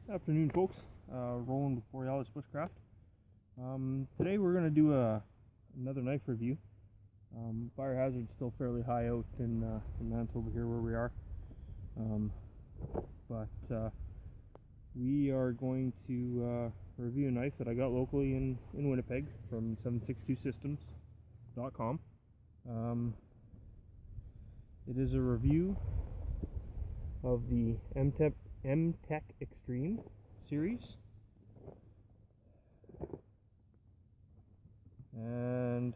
Afternoon, folks. Rolling with Borealis Bushcraft. Today we're going to do another knife review. Fire hazard's still fairly high out in Manitoba here where we are. But we are going to review a knife that I got locally in Winnipeg from 762systems.com. It is a review of the M-Tech Extreme series, and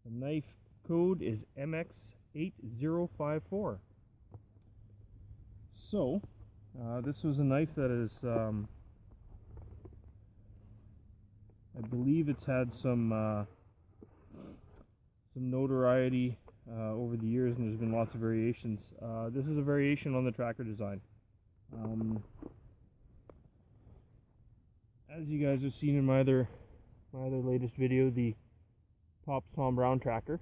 the knife code is MX8054. So this was a knife that is I believe it's had some notoriety over the years, and there's been lots of variations. This is a variation on the tracker design. As you guys have seen in my other latest video, the Tops Tom Brown tracker.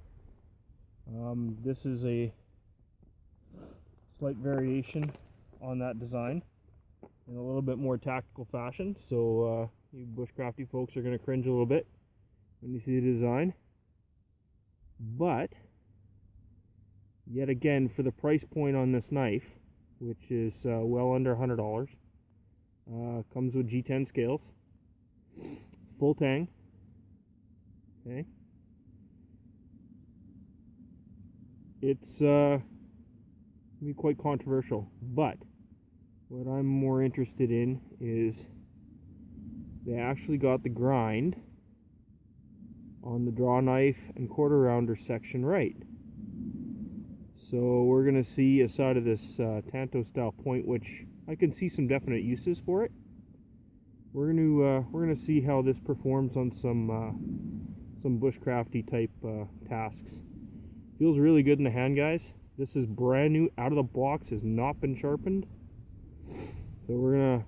This is a slight variation on that design in a little bit more tactical fashion. So you bushcrafty folks are going to cringe a little bit when you see the design. But yet again, for the price point on this knife, which is well under $100, comes with G10 scales, full tang. Okay, it's gonna be quite controversial, but what I'm more interested in is they actually got the grind on the draw knife and quarter rounder section right. So we're going to see a side of this Tanto style point, which I can see some definite uses for it. We're going to see how this performs on some bushcrafty type tasks. Feels really good in the hand, guys. This is brand new, out of the box, has not been sharpened. So we're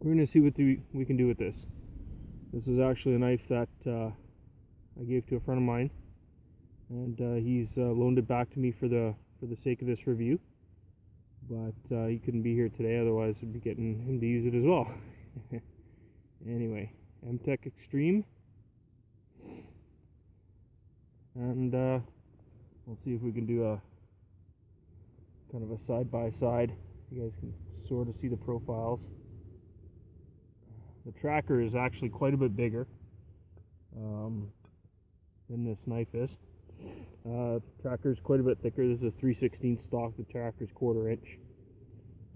gonna see what we can do with this. This is actually a knife that I gave to a friend of mine, and he's loaned it back to me for the sake of this review, but he couldn't be here today, otherwise I'd be getting him to use it as well. Anyway, M-Tech Extreme, and we'll see if we can do a kind of a side-by-side. You guys can sort of see the profiles. The tracker is actually quite a bit bigger than this knife is. Tracker is quite a bit thicker. This is a 3/16 stock. The tracker is 1/4 inch.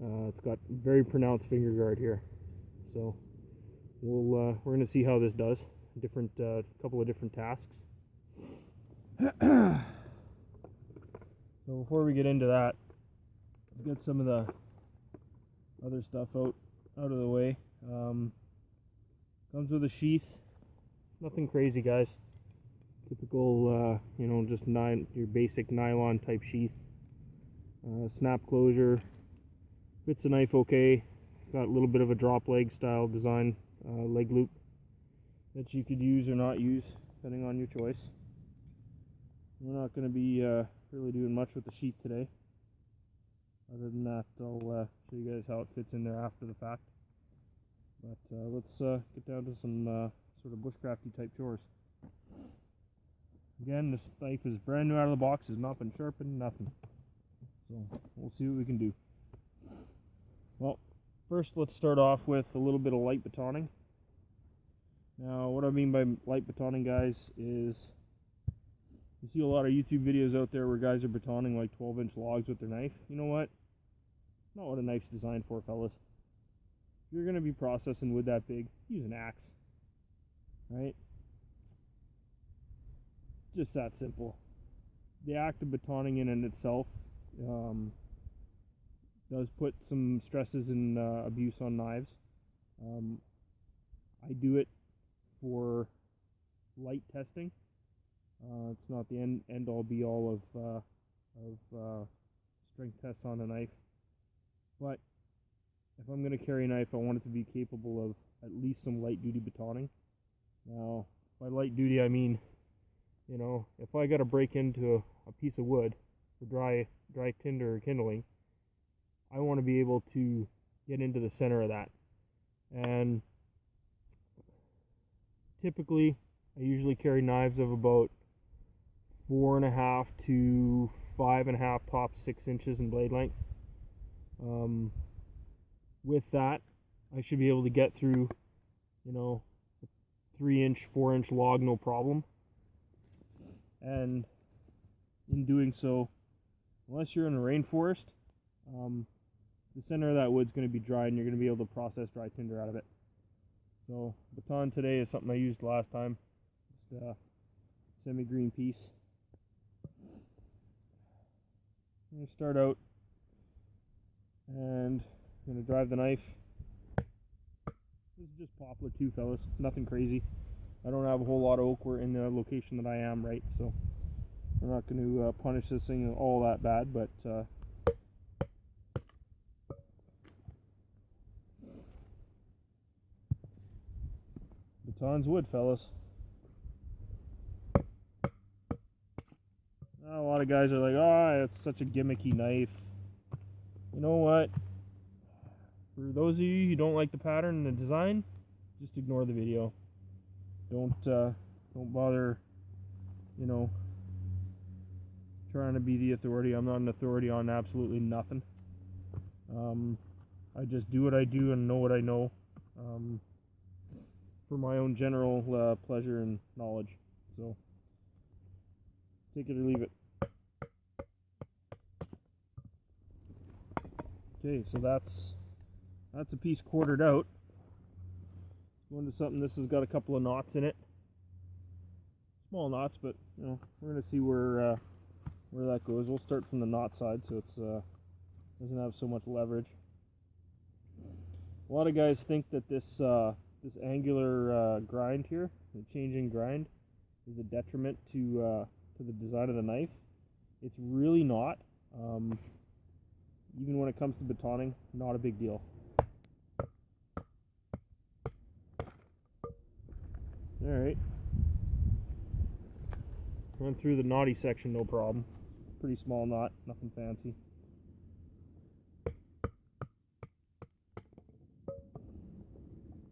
It's got very pronounced finger guard here. So we're going to see how this does. Couple of different tasks. So before we get into that, let's get some of the other stuff out of the way. Comes with a sheath. Nothing crazy, guys. Typical, just your basic nylon type sheath. Snap closure. Fits the knife okay. Got a little bit of a drop leg style design, leg loop that you could use or not use, depending on your choice. We're not going to be really doing much with the sheath today. Other than that, I'll show you guys how it fits in there after the fact. But let's get down to some sort of bushcrafty type chores. Again, this knife is brand new out of the box, has not been sharpened, nothing. So we'll see what we can do. Well, first let's start off with a little bit of light batoning. Now, what I mean by light batoning, guys, is you see a lot of YouTube videos out there where guys are batoning like 12-inch logs with their knife. You know what? Not what a knife's designed for, fellas. If you're going to be processing wood that big, use an axe. Right? Just that simple. The act of batoning in and itself does put some stresses and abuse on knives. I do it for light testing. It's not the end all be all of strength tests on a knife. But if I'm going to carry a knife, I want it to be capable of at least some light duty batoning. Now, by light duty, I mean, if I got to break into a piece of wood for dry tinder or kindling, I want to be able to get into the center of that. And typically, I usually carry knives of about 4.5 to 5.5, top 6 inches in blade length. With that, I should be able to get through, you know, 3-inch, 4-inch log no problem. And in doing so, unless you're in a rainforest, the center of that wood's going to be dry, and you're going to be able to process dry tinder out of it. So baton today is something I used last time, just a semi-green piece. I'm going to start out and I'm going to drive the knife. This is just poplar too, fellas, nothing crazy. I don't have a whole lot of oak. We're in the location that I am, right? So we're not going to punish this thing all that bad, but baton's wood, fellas. A lot of guys are like, oh, it's such a gimmicky knife. You know what? For those of you who don't like the pattern and the design, just ignore the video. Don't bother, you know, trying to be the authority. I'm not an authority on absolutely nothing. I just do what I do and know what I know, for my own general pleasure and knowledge. So take it or leave it. Okay, so that's a piece quartered out. Going to something. This has got a couple of knots in it. Small knots, but you know, we're gonna see where that goes. We'll start from the knot side, so it's doesn't have so much leverage. A lot of guys think that this angular grind here, the changing grind, is a detriment to the design of the knife. It's really not. Even when it comes to batoning, not a big deal. Alright. Run through the knotty section, no problem. Pretty small knot, nothing fancy.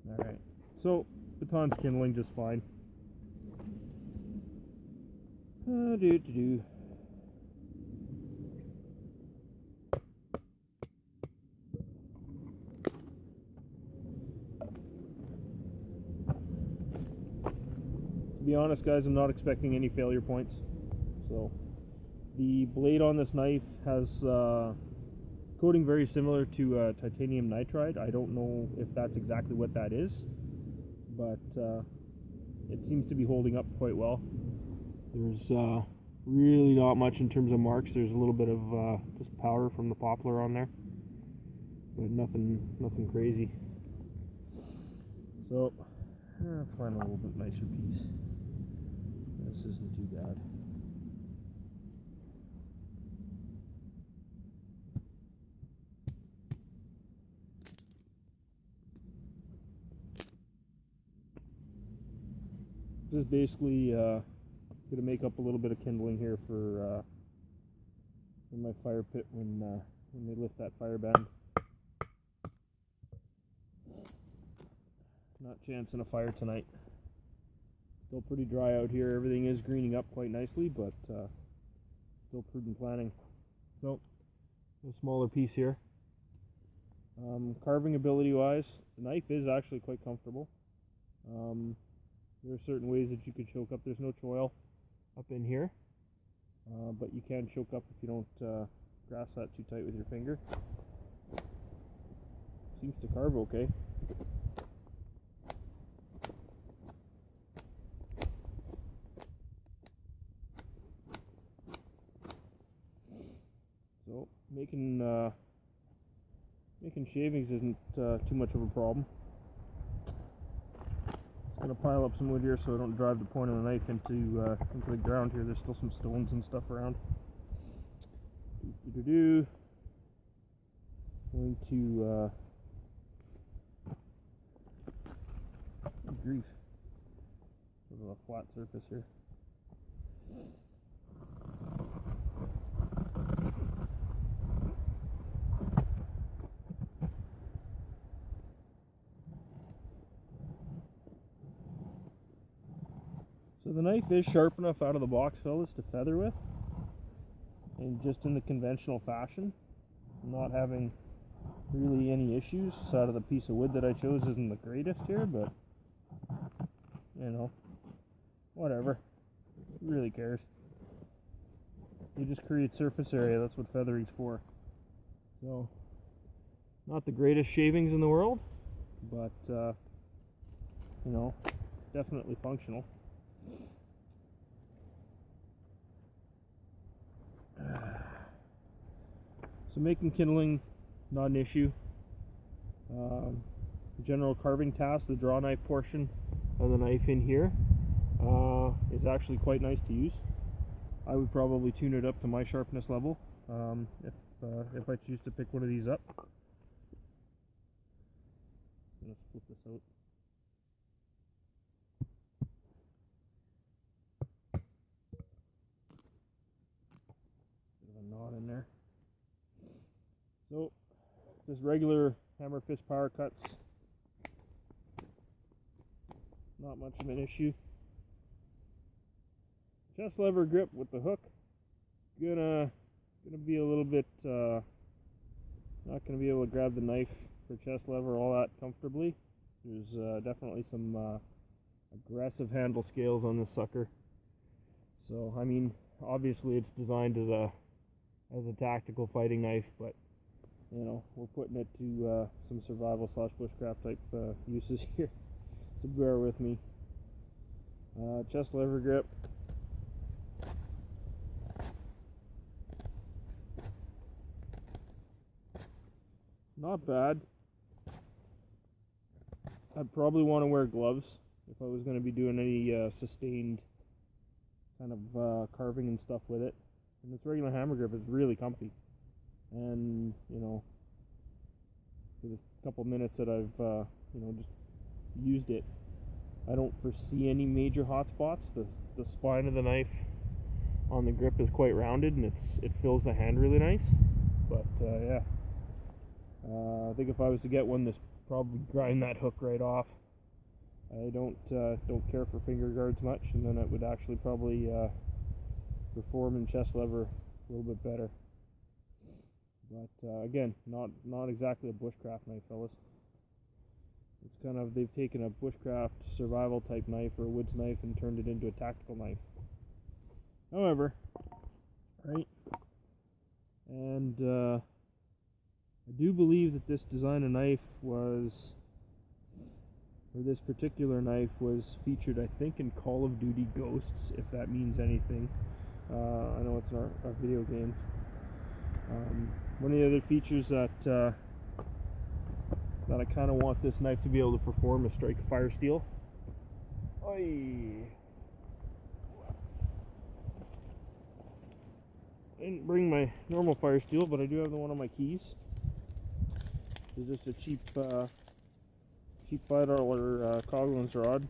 Alright, so baton's kindling just fine. To be honest, guys, I'm not expecting any failure points. So the blade on this knife has coating very similar to titanium nitride. I don't know if that's exactly what that is, but it seems to be holding up quite well. There's really not much in terms of marks. There's a little bit of just powder from the poplar on there, but nothing crazy. So I'll find a little bit nicer piece. This isn't too bad. This is basically going to make up a little bit of kindling here for my fire pit when they lift that fire band. Not chancing a fire tonight. Still pretty dry out here. Everything is greening up quite nicely, but still prudent planning. So, a smaller piece here. Carving ability wise, the knife is actually quite comfortable. There are certain ways that you could choke up. There's no choil up in here, but you can choke up if you don't grasp that too tight with your finger. Seems to carve okay. So making shavings isn't too much of a problem. I'm gonna pile up some wood here so I don't drive the point of the knife into the ground here. There's still some stones and stuff around. Going to oh, grief. Sort of a flat surface here. So the knife is sharp enough out of the box, fellas, to feather with, and just in the conventional fashion, not having really any issues. This out of the piece of wood that I chose isn't the greatest here, but you know, whatever. Who really cares? You just create surface area. That's what feathering's for. So, not the greatest shavings in the world, but you know, definitely functional. So making kindling, not an issue. General carving task, the draw knife portion of the knife in here is actually quite nice to use. I would probably tune it up to my sharpness level if I choose to pick one of these up. I'm going to split this out. Bit of a knot in there. So, just regular hammer fist power cuts, not much of an issue. Chest lever grip with the hook, gonna be a little bit not gonna be able to grab the knife for chest lever all that comfortably. There's definitely some aggressive handle scales on this sucker. So I mean, obviously it's designed as a tactical fighting knife, but you know, we're putting it to some survival / bushcraft type uses here, so bear with me. Chest lever grip. Not bad. I'd probably want to wear gloves if I was going to be doing any sustained kind of carving and stuff with it. And this regular hammer grip is really comfy. And, you know, for the couple minutes that I've, you know, just used it, I don't foresee any major hot spots. The spine of the knife on the grip is quite rounded, and it fills the hand really nice. But, yeah. I think if I was to get one, this probably grind that hook right off. I don't care for finger guards much, and then it would actually probably perform in chest lever a little bit better. But again, not exactly a bushcraft knife, fellas. It's kind of, they've taken a bushcraft survival type knife or a woods knife and turned it into a tactical knife. However, right, and I do believe that this design of knife was, or this particular knife was featured, I think, in Call of Duty Ghosts, if that means anything. I know it's in our video games. One of the other features that I kind of want this knife to be able to perform is strike a fire steel. Oy. I didn't bring my normal fire steel, but I do have the one on my keys. It's just a cheap $5 Coghlan's rod.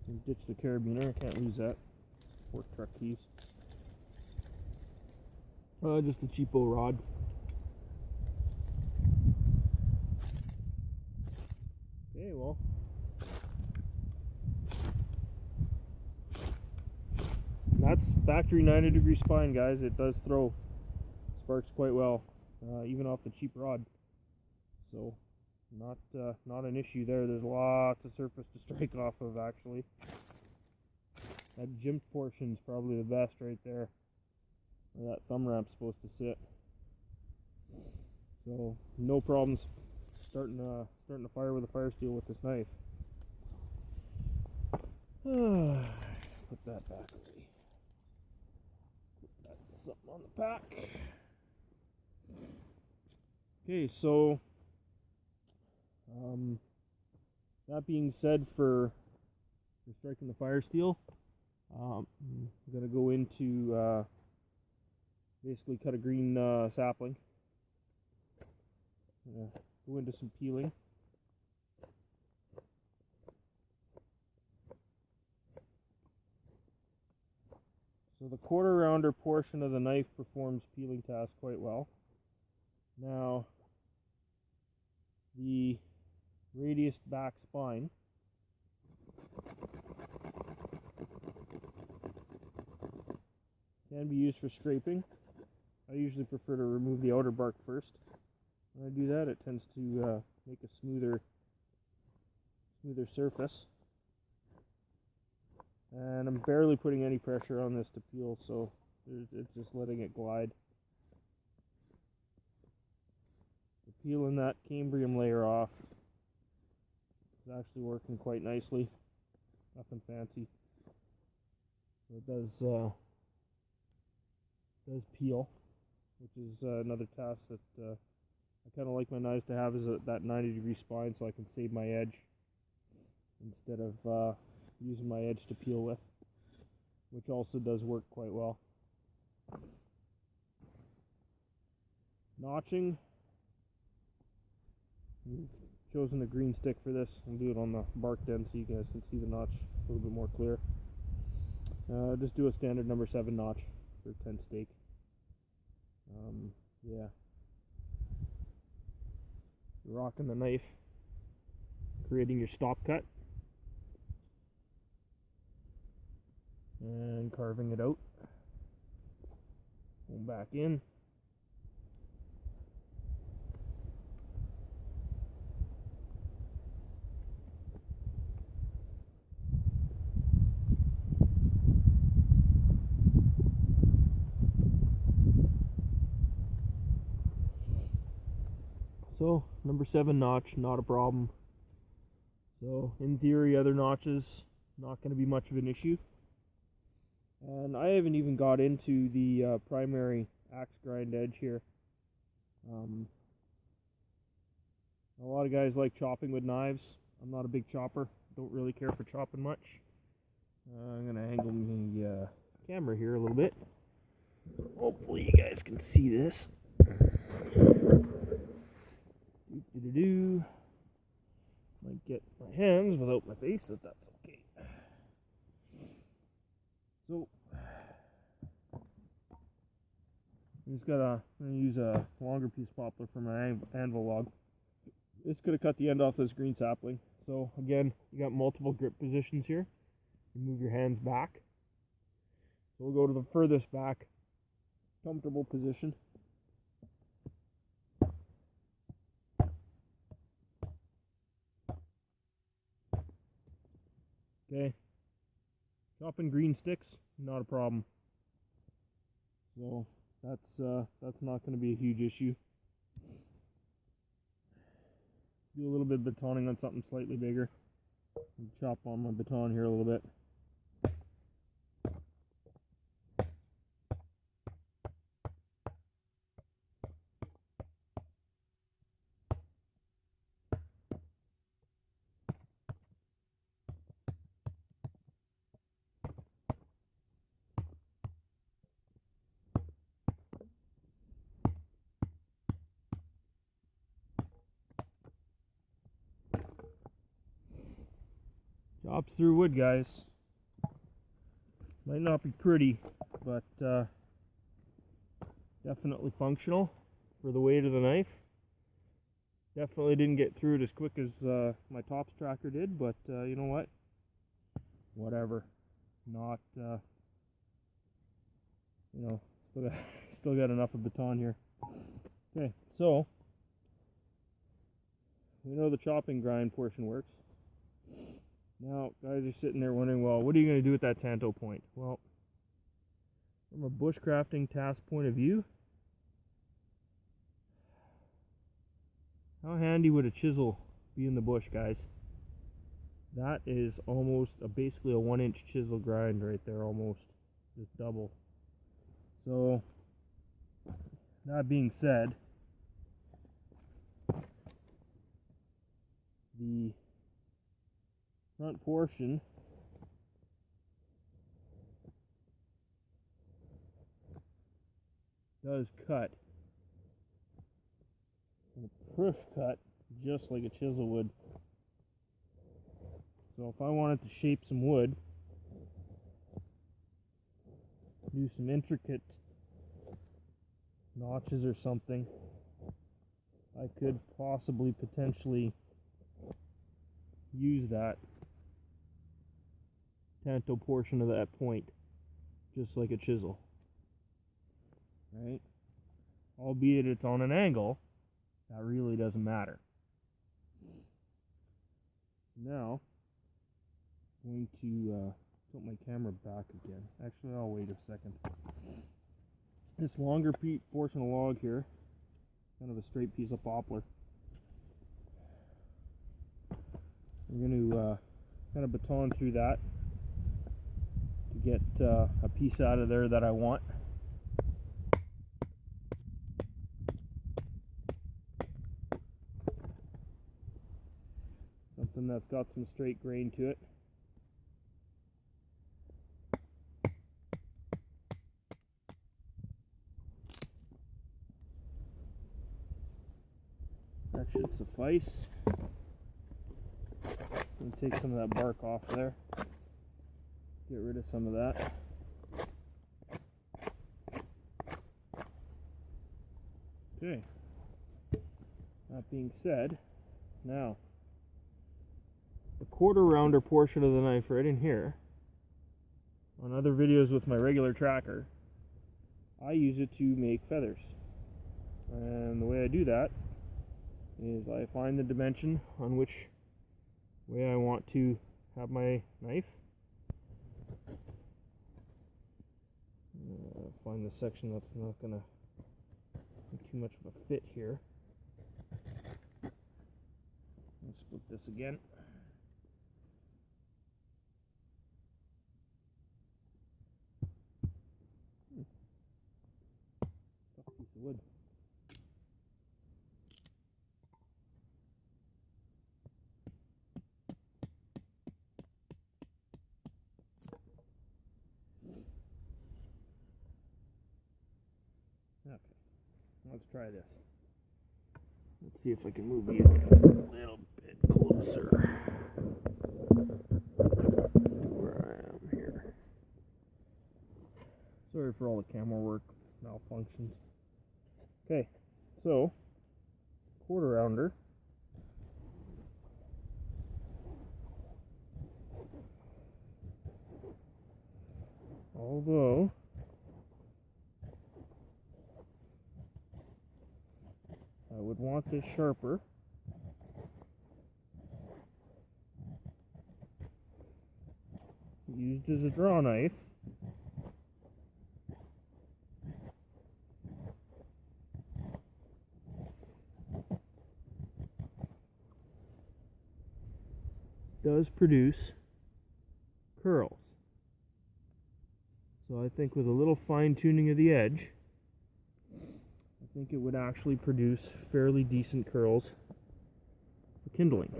And ditch the carabiner. I can't lose that. Work truck keys. Just a cheapo rod. Okay, well. That's factory 90-degree spine, guys. It does throw. Sparks quite well, even off the cheap rod. So, not an issue there. There's lots of surface to strike off of, actually. That gym portion is probably the best right there, where that thumb ramp's supposed to sit. So, no problems starting to fire with a fire steel with this knife. Put that back already. Put that something on the pack. Okay, so that being said, for striking the fire steel, I'm going to go into basically cut a green sapling. I'm going to go into some peeling. So the quarter rounder portion of the knife performs peeling tasks quite well. Now, the radius back spine Can be used for scraping. I usually prefer to remove the outer bark first. When I do that, it tends to make a smoother surface. And I'm barely putting any pressure on this to peel, so it's just letting it glide. So peeling that cambrium layer off is actually working quite nicely. Nothing fancy. So it does peel, which is another task that I kind of like my knives to have, is that 90-degree spine, so I can save my edge instead of using my edge to peel with, which also does work quite well. Notching. We've chosen a green stick for this. I'll do it on the bark end so you guys can see the notch a little bit more clear. Just do a standard number 7 notch for 10 steak. Yeah. You're rocking the knife, creating your stop cut, and carving it out. Going back in. So, number 7 notch, not a problem. So, in theory, other notches, not going to be much of an issue. And I haven't even got into the primary axe grind edge here. A lot of guys like chopping with knives. I'm not a big chopper. Don't really care for chopping much. I'm going to angle the camera here a little bit. Hopefully you guys can see this. Might get my hands without my face, if that's okay. So, I'm going to use a longer piece of poplar for my anvil log. This could have cut the end off this green sapling. So again, you got multiple grip positions here. You move your hands back. So we'll go to the furthest back, comfortable position. Okay, chopping green sticks, not a problem. So that's not going to be a huge issue. Do a little bit of batoning on something slightly bigger. Chop on my baton here a little bit. Chops through wood, guys. Might not be pretty, but definitely functional for the weight of the knife. Definitely didn't get through it as quick as my tops tracker did, but you know what? Whatever. Not, still got enough of baton here. Okay, so we know the chopping grind portion works. Now, guys are sitting there wondering, well, what are you going to do with that tanto point? Well, from a bushcrafting task point of view, how handy would a chisel be in the bush, guys? That is almost basically a 1-inch chisel grind right there, almost. Just double. So, that being said, the front portion does cut, and a push cut just like a chisel would. So if I wanted to shape some wood, do some intricate notches or something, I could possibly potentially use that tanto portion of that point, just like a chisel. Right? Albeit it's on an angle, that really doesn't matter. Now, I'm going to put my camera back again. Actually, I'll wait a second. This longer portion of log here, kind of a straight piece of poplar. I'm going to kind of baton through that to get a piece out of there that I want. Something that's got some straight grain to it. That should suffice. And take some of that bark off there. Get rid of some of that. Okay. That being said, now the quarter rounder portion of the knife right in here, on other videos with my regular tracker, I use it to make feathers. And the way I do that is I find the dimension on which way I want to have my knife. Find the section that's not going to be too much of a fit here. Let's split this again. Tough piece of wood. Okay, let's try this. Let's see if I can move you guys a little bit closer to where I am here. Sorry for all the camera work malfunctions. Okay, so quarter rounder. Although I would want this sharper. Used as a draw knife. Does produce curls. So I think with a little fine tuning of the edge, I think it would actually produce fairly decent curls for kindling.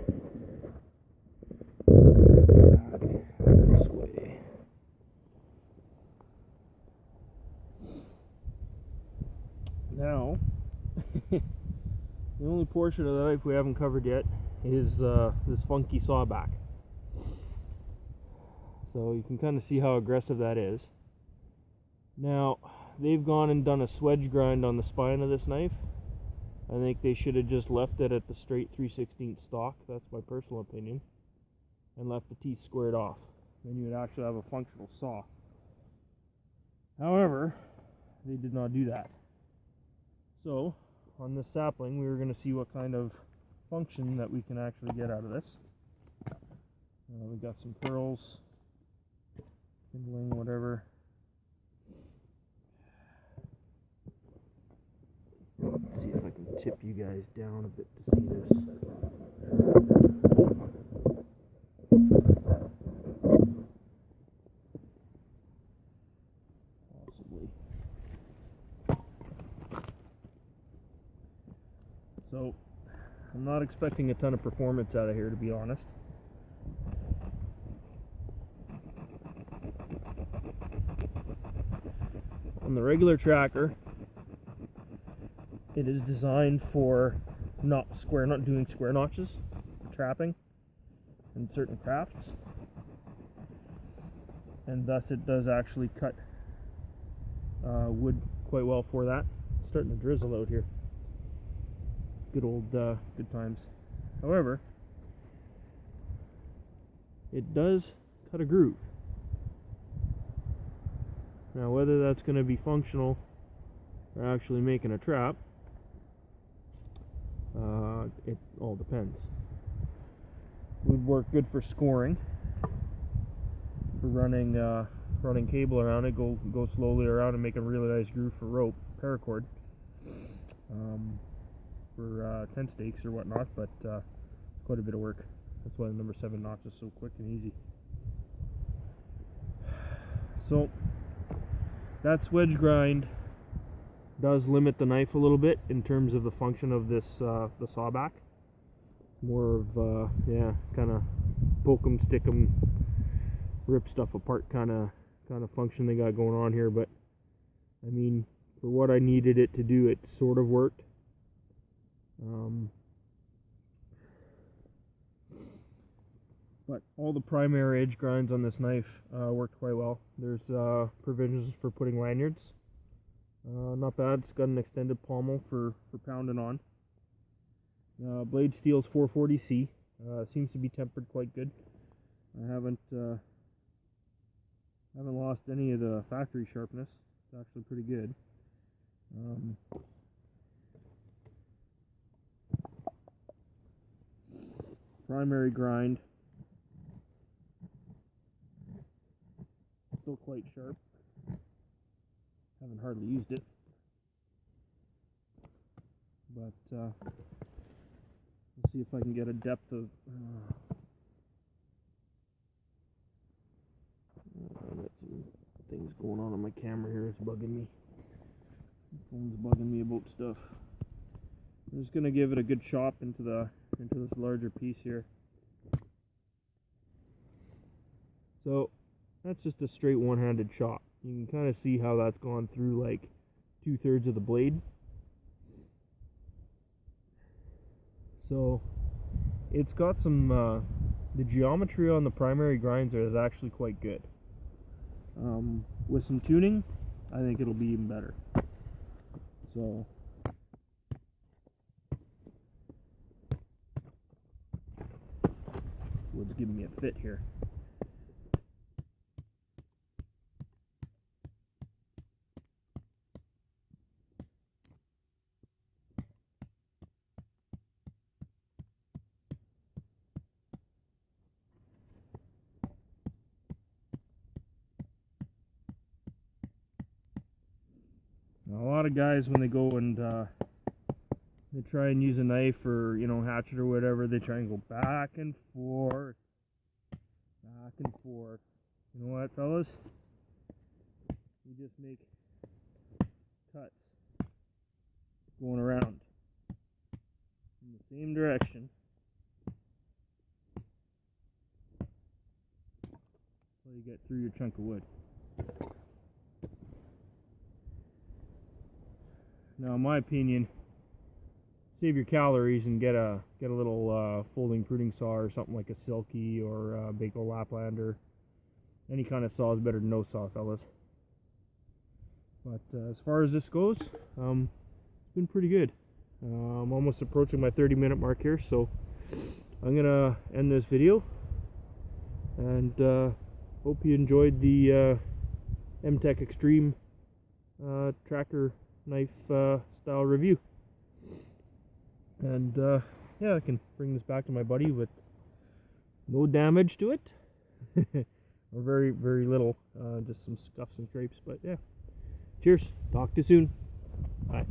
This way. Now, the only portion of the knife we haven't covered yet is this funky sawback. So you can kind of see how aggressive that is. Now, they've gone and done a swedge grind on the spine of this knife. I think they should have just left it at the straight 3/16 stock, that's my personal opinion, and left the teeth squared off. Then you would actually have a functional saw. However, they did not do that. So, on this sapling, we were going to see what kind of function that we can actually get out of this. We got some curls, kindling, whatever. Let's see if I can tip you guys down a bit to see this. Possibly. So, I'm not expecting a ton of performance out of here, to be honest. On the regular tracker, it is designed for not doing square notches, trapping in certain crafts, and thus it does actually cut wood quite well for that. It's starting to drizzle out here. Good old good times. However, it does cut a groove. Now whether that's going to be functional or actually making a trap, it all depends. Would work good for scoring, for running cable around it, go slowly around and make a really nice groove for rope, paracord, for tent stakes or whatnot, but quite a bit of work. That's why the number 7 notch is so quick and easy. So that wedge grind does limit the knife a little bit in terms of the function of this the sawback. More of yeah, kind of poke 'em, stick 'em, rip stuff apart kind of function they got going on here. But I mean, for what I needed it to do, it sort of worked. But all the primary edge grinds on this knife worked quite well. There's provisions for putting lanyards. Not bad. It's got an extended pommel for pounding on. Blade steel's 440C. Seems to be tempered quite good. I haven't lost any of the factory sharpness. It's actually pretty good. Primary grind, still quite sharp. Haven't hardly used it, but let's see if I can get a depth of got some things going on my camera here. It's bugging me. The phone's bugging me about stuff. I'm just gonna give it a good chop into this larger piece here. So that's just a straight one-handed chop. You can kind of see how that's gone through like 2/3 of the blade. So it's got some the geometry on the primary grinds is actually quite good. With some tuning, I think it'll be even better. So wood's giving me a fit here. Now, a lot of guys, when they go and they try and use a knife or, you know, hatchet or whatever, they try and go back and forth. Back and forth. You know what, fellas? You just make cuts going around in the same direction. Until you get through your chunk of wood. Now, in my opinion, save your calories and get a little folding pruning saw or something like a Silky or a Baco Laplander. Any kind of saw is better than no saw, fellas. But as far as this goes, it's been pretty good. I'm almost approaching my 30-minute mark here, so I'm gonna end this video. And hope you enjoyed the M-Tech Extreme tracker knife style review. And yeah, I can bring this back to my buddy with no damage to it. Or very, very little, just some scuffs and scrapes. But yeah, cheers, talk to you soon, bye.